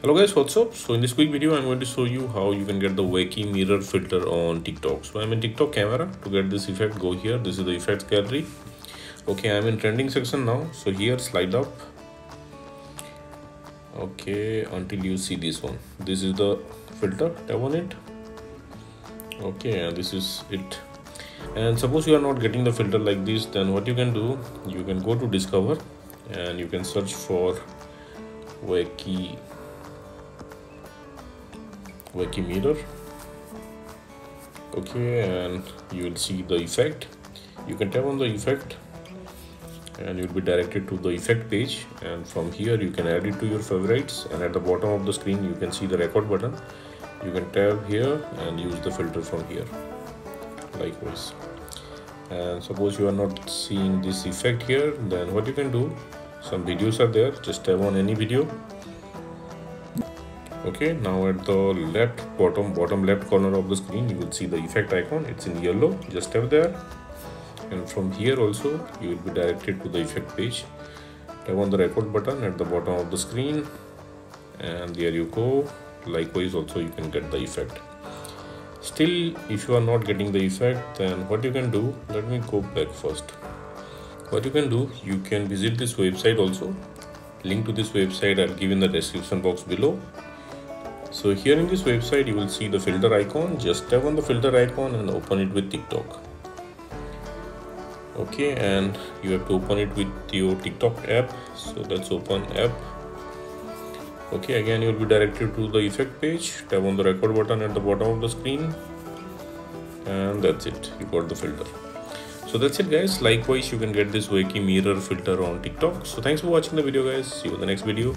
Hello guys, what's up? So in this quick video I'm going to show you how you can get the Wacky Mirror filter on TikTok. So I'm in TikTok camera. To get this effect, go here. This is the effects gallery. Okay, I'm in trending section now. So here, slide up. Okay, until you see this one. This is the filter. Tap on it. Okay, and this is it. And suppose you are not getting the filter like this, then what you can do, you can go to discover and you can search for Wacky Mirror. Okay, and you will see the effect. You can tap on the effect and you'll be directed to the effect page, and from here you can add it to your favorites, and at the bottom of the screen you can see the record button. You can tap here and use the filter from here likewise. And suppose you are not seeing this effect here, then what you can do, some videos are there, just tap on any video. Okay, now at the bottom left corner of the screen you will see the effect icon. It's in yellow. Just tap there, and from here also you will be directed to the effect page. Tap on the record button at the bottom of the screen, and there you go. Likewise also you can get the effect. Still, if you are not getting the effect, then what you can do, let me go back first. What you can do, you can visit this website also. Link to this website I'll give in the description box below. So here in this website you will see the filter icon. Just tap on the filter icon and open it with TikTok. Okay, and you have to open it with your TikTok app. So let's open app. Okay, again you will be directed to the effect page. Tap on the record button at the bottom of the screen, and that's it, you got the filter. So that's it guys. Likewise you can get this Wacky Mirror filter on TikTok. So thanks for watching the video guys. See you in the next video.